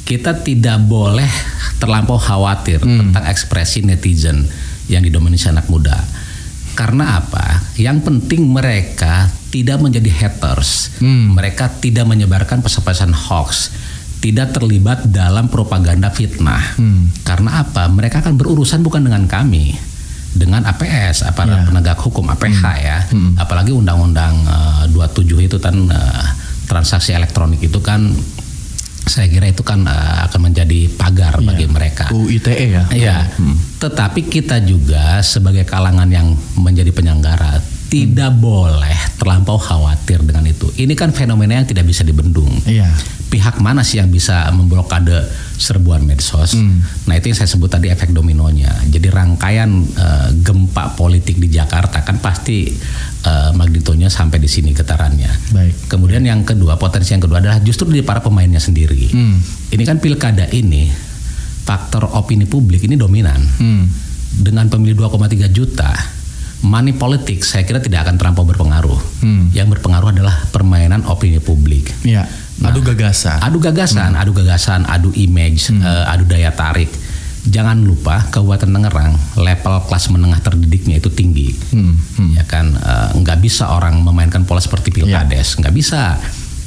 kita tidak boleh terlampau khawatir tentang ekspresi netizen yang didominasi anak muda. Karena apa? Yang penting mereka tidak menjadi haters. Mereka tidak menyebarkan pesan-pesan hoax, tidak terlibat dalam propaganda fitnah. Karena apa? Mereka akan berurusan bukan dengan kami, dengan APS, aparat penegak hukum, APH ya. Apalagi Undang-Undang 27 itu kan transaksi elektronik itu kan, saya kira itu kan akan menjadi pagar bagi mereka. UITE ya. Iya. Tetapi kita juga sebagai kalangan yang menjadi penyelenggara tidak boleh terlampau khawatir dengan itu. Ini kan fenomena yang tidak bisa dibendung. Pihak mana sih yang bisa memblokade serbuan medsos? Nah itu yang saya sebut tadi efek dominonya. Jadi rangkaian gempa politik di Jakarta kan pasti magnitudonya sampai di sini getarannya. Kemudian yang kedua, potensi yang kedua adalah justru di para pemainnya sendiri. Ini kan pilkada ini faktor opini publik ini dominan. Dengan pemilih 2,3 juta, money politik saya kira tidak akan terlampau berpengaruh. Yang berpengaruh adalah permainan opini publik. Adu gagasan, adu image, adu daya tarik. Jangan lupa Kabupaten Tangerang level kelas menengah terdidiknya itu tinggi. Ya kan, nggak bisa orang memainkan pola seperti pilkades, nggak bisa.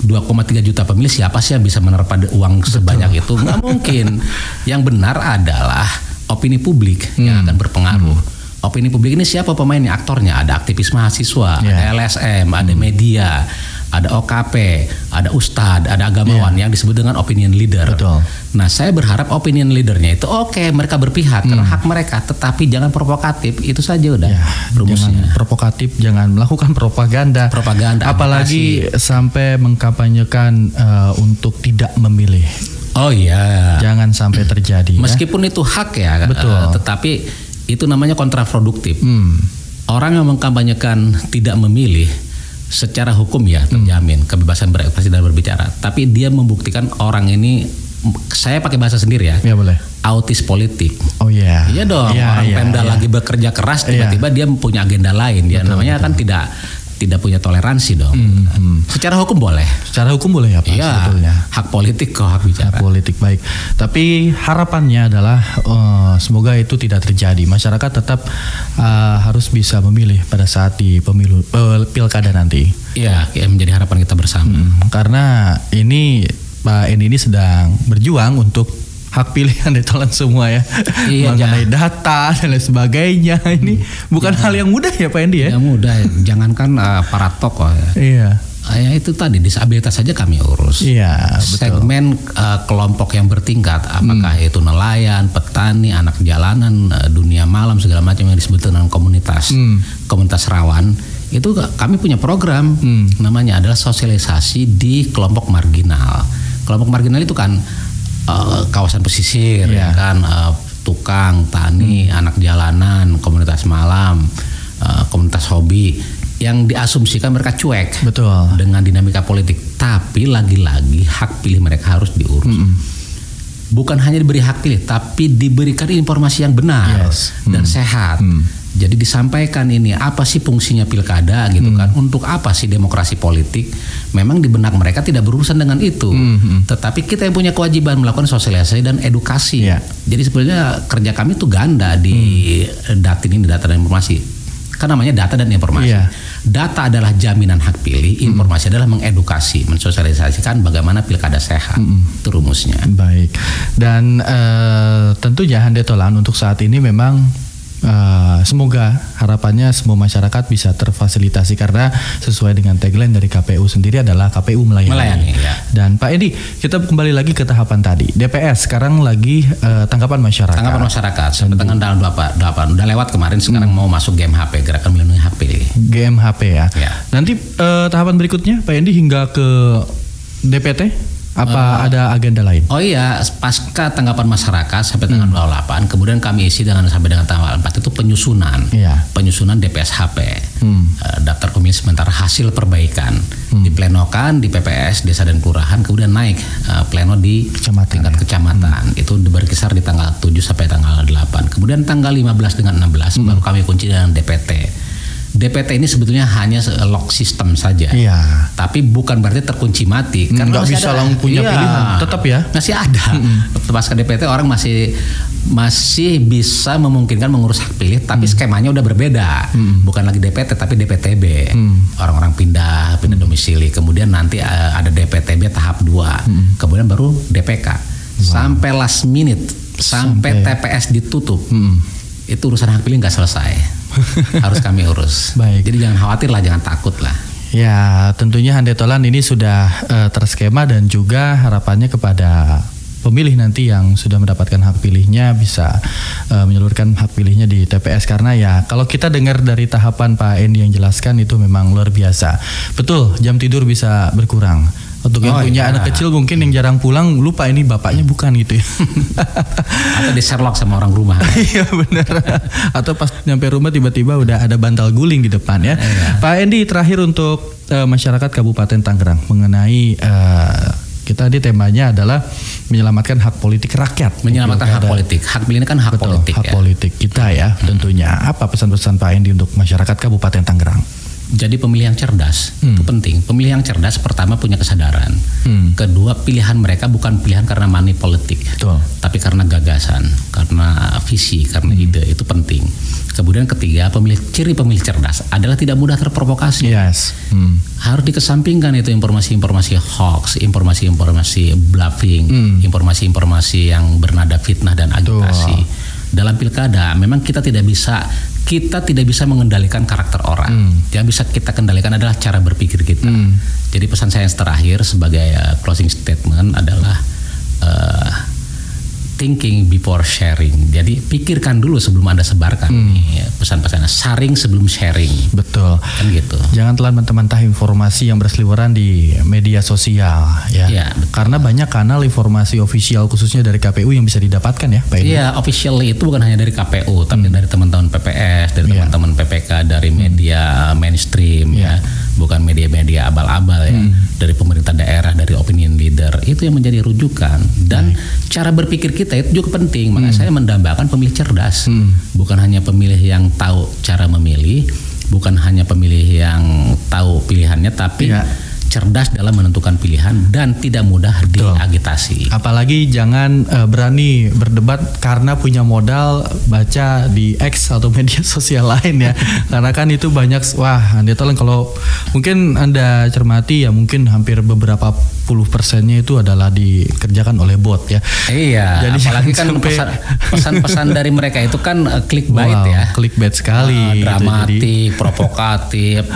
2,3 juta pemilih, siapa sih yang bisa menerpa uang sebanyak itu? Nggak mungkin. Yang benar adalah opini publik yang akan berpengaruh. Opini publik ini siapa pemainnya, aktornya? Ada aktivis mahasiswa, ada LSM, ada media, ada OKP, ada ustadz, ada agamawan yang disebut dengan opinion leader. Nah, saya berharap opinion leadernya itu mereka berpihak karena hak mereka, tetapi jangan provokatif. Itu saja udah rumusnya. Jangan provokatif, jangan melakukan propaganda. Apalagi sampai mengkampanyekan untuk tidak memilih. Oh iya. Jangan sampai terjadi. Meskipun itu hak ya, tetapi itu namanya kontraproduktif. Orang yang mengkampanyekan tidak memilih secara hukum ya terjamin kebebasan berekspresi dan berbicara. Tapi dia membuktikan orang ini, saya pakai bahasa sendiri ya. Boleh. Autis politik. Iya dong. Orang Pemda lagi bekerja keras tiba-tiba dia punya agenda lain. Dia namanya kan tidak punya toleransi dong. Secara hukum boleh. Secara hukum boleh ya Pak, sebetulnya. Hak politik kok, hak bicara. Hak politik, baik. Tapi harapannya adalah semoga itu tidak terjadi. Masyarakat tetap harus bisa memilih pada saat di pemilu pilkada nanti. Iya, menjadi harapan kita bersama. Karena ini Pak Endi ini sedang berjuang untuk hak pilihan ditelan semua ya, mengenai data dan lain sebagainya. Ini bukan hal yang mudah ya Pak Endi ya? Yang mudah, jangankan para tokoh ya. Ya itu tadi disabilitas saja kami urus. Iya, betul. Segmen kelompok yang bertingkat, apakah itu nelayan, petani, anak jalanan, dunia malam segala macam yang disebut dengan komunitas rawan, itu kami punya program namanya adalah sosialisasi di kelompok marginal. Kelompok marginal itu kan kawasan pesisir, ya kan, tukang, tani, anak jalanan, komunitas malam, komunitas hobi. Yang diasumsikan mereka cuek, betul, dengan dinamika politik, tapi lagi-lagi hak pilih mereka harus diurus. Bukan hanya diberi hak pilih, tapi diberikan informasi yang benar dan sehat. Jadi disampaikan ini apa sih fungsinya pilkada gitu kan? Untuk apa sih demokrasi politik? Memang di benak mereka tidak berurusan dengan itu. Tetapi kita yang punya kewajiban melakukan sosialisasi dan edukasi. Jadi sebenarnya kerja kami itu ganda di Datin ini, data dan informasi. Kan namanya data dan informasi. Data adalah jaminan hak pilih, informasi adalah mengedukasi, mensosialisasikan bagaimana pilkada sehat. Itu rumusnya. Baik. Dan tentunya Hande Tolan untuk saat ini memang semoga harapannya semua masyarakat bisa terfasilitasi karena sesuai dengan tagline dari KPU sendiri adalah KPU melayani. Dan Pak Edi, kita kembali lagi ke tahapan tadi. DPS sekarang lagi tanggapan masyarakat. Tanggapan masyarakat sampai tanggal 28 udah lewat kemarin, sekarang mau masuk GMHP, Gerakan Melindungi Hak Pilih. GMHP ya. Nanti tahapan berikutnya Pak Edi hingga ke DPT. Apa ada agenda lain? Oh iya, pasca tanggapan masyarakat sampai tanggal 28, kemudian kami isi sampai dengan tanggal 4 itu penyusunan. Penyusunan DPSHP. Daftar pemilih sementara hasil perbaikan. Diplenokan di PPS, desa dan kelurahan, kemudian naik pleno di tingkat kecamatan. Itu berkisar di tanggal 7 sampai tanggal 8. Kemudian tanggal 15 dengan 16 baru kami kunci dengan DPT. DPT ini sebetulnya hanya lock system saja, tapi bukan berarti terkunci mati. Karena nggak bisa langsung punya pilihan, tetap ya masih ada. Pasca DPT orang masih bisa memungkinkan mengurus hak pilih, tapi skemanya udah berbeda. Bukan lagi DPT tapi DPTB. Orang-orang pindah domisili. Kemudian nanti ada DPTB tahap 2. Kemudian baru DPK. Sampai last minute, sampai TPS ditutup. Itu urusan hak pilih nggak selesai. Harus kami urus. Baik. Jadi jangan khawatir lah, jangan takut lah. Ya, tentunya Hande Tolan ini sudah terskema dan juga harapannya kepada pemilih nanti yang sudah mendapatkan hak pilihnya bisa menyalurkan hak pilihnya di TPS, karena ya kalau kita dengar dari tahapan Pak Endi yang jelaskan itu memang luar biasa. Betul, jam tidur bisa berkurang. Untuk yang punya anak kecil mungkin yang jarang pulang lupa ini bapaknya bukan gitu ya. Atau di Sherlock sama orang rumah. Iya benar. Atau pas nyampe rumah tiba-tiba udah ada bantal guling di depan ya. Pak Endi, terakhir untuk masyarakat Kabupaten Tangerang mengenai kita di temanya adalah menyelamatkan hak politik rakyat. Menyelamatkan hak politik. Hak pilih ini kan hak politik. Hak politik kita ya tentunya. Apa pesan-pesan Pak Endi untuk masyarakat Kabupaten Tangerang? Jadi pemilih yang cerdas itu penting. Pemilih yang cerdas pertama punya kesadaran. Kedua, pilihan mereka bukan pilihan karena money politik, tapi karena gagasan, karena visi, karena ide. Itu penting. Kemudian ketiga, ciri pemilih cerdas adalah tidak mudah terprovokasi. Harus dikesampingkan itu informasi-informasi hoax, informasi-informasi bluffing, informasi-informasi yang bernada fitnah dan agitasi. Dalam pilkada memang kita tidak bisa mengendalikan karakter orang. Yang bisa kita kendalikan adalah cara berpikir kita. Jadi pesan saya yang terakhir sebagai closing statement adalah thinking before sharing. Jadi pikirkan dulu sebelum Anda sebarkan pesan-pesannya. Saring sebelum sharing. Betul. Kan gitu. Jangan telan mentah-mentah informasi yang berseliweran di media sosial ya. Karena banyak kanal informasi official khususnya dari KPU yang bisa didapatkan ya, Pak. Iya, officially itu bukan hanya dari KPU, tapi dari teman-teman PPS, dari teman-teman PPK, dari media mainstream ya. Bukan media-media abal-abal ya. Dari pemerintah daerah, dari opinion leader. Itu yang menjadi rujukan. Dan cara berpikir kita itu juga penting. Makanya saya mendambakan pemilih cerdas. Bukan hanya pemilih yang tahu cara memilih, bukan hanya pemilih yang tahu pilihannya, tapi cerdas dalam menentukan pilihan dan tidak mudah diagitasi. Apalagi jangan berani berdebat karena punya modal baca di X atau media sosial lain ya. Karena kan itu banyak, wah Anda tolong kalau mungkin Anda cermati ya, mungkin hampir beberapa 10%-nya itu adalah dikerjakan oleh bot ya. Iya. Jadi apalagi kan pesan-pesan dari mereka itu kan clickbait ya. Clickbait sekali. Dramatik, provokatif,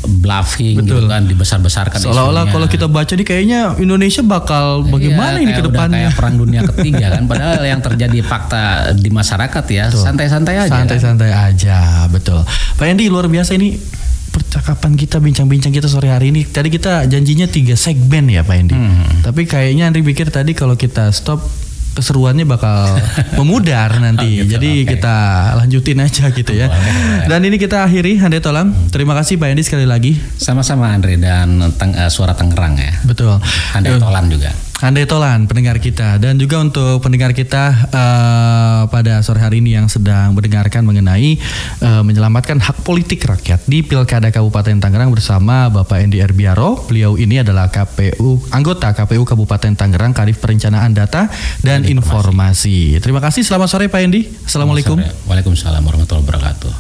bluffing gitu kan, dibesar-besarkan. Seolah-olah kalau kita baca nih kayaknya Indonesia bakal bagaimana ini ke depannya. Kayak perang dunia ketiga kan. Padahal yang terjadi fakta di masyarakat ya santai-santai aja. Santai-santai aja, betul. Pak Hendy, luar biasa ini percakapan kita, bincang-bincang kita sore hari ini. Tadi kita janjinya 3 segmen ya Pak Hendy. Tapi kayaknya Andri pikir tadi kalau kita stop keseruannya bakal memudar nanti. Gitu, jadi kita lanjutin aja gitu ya. Dan ini kita akhiri Hande Tolan. Terima kasih Pak Hendy sekali lagi. Sama-sama Andre dan Suara Tangerang ya. Betul. Hande Tolan juga. Hande Tolan pendengar kita, dan juga untuk pendengar kita pada sore hari ini yang sedang mendengarkan mengenai menyelamatkan hak politik rakyat di Pilkada Kabupaten Tangerang bersama Bapak Hendy Erbiaro. Beliau ini adalah anggota KPU Kabupaten Tangerang, Kadif Perencanaan Data dan Informasi. Terima kasih, selamat sore Pak Hendy. Assalamualaikum. Waalaikumsalam warahmatullahi wabarakatuh.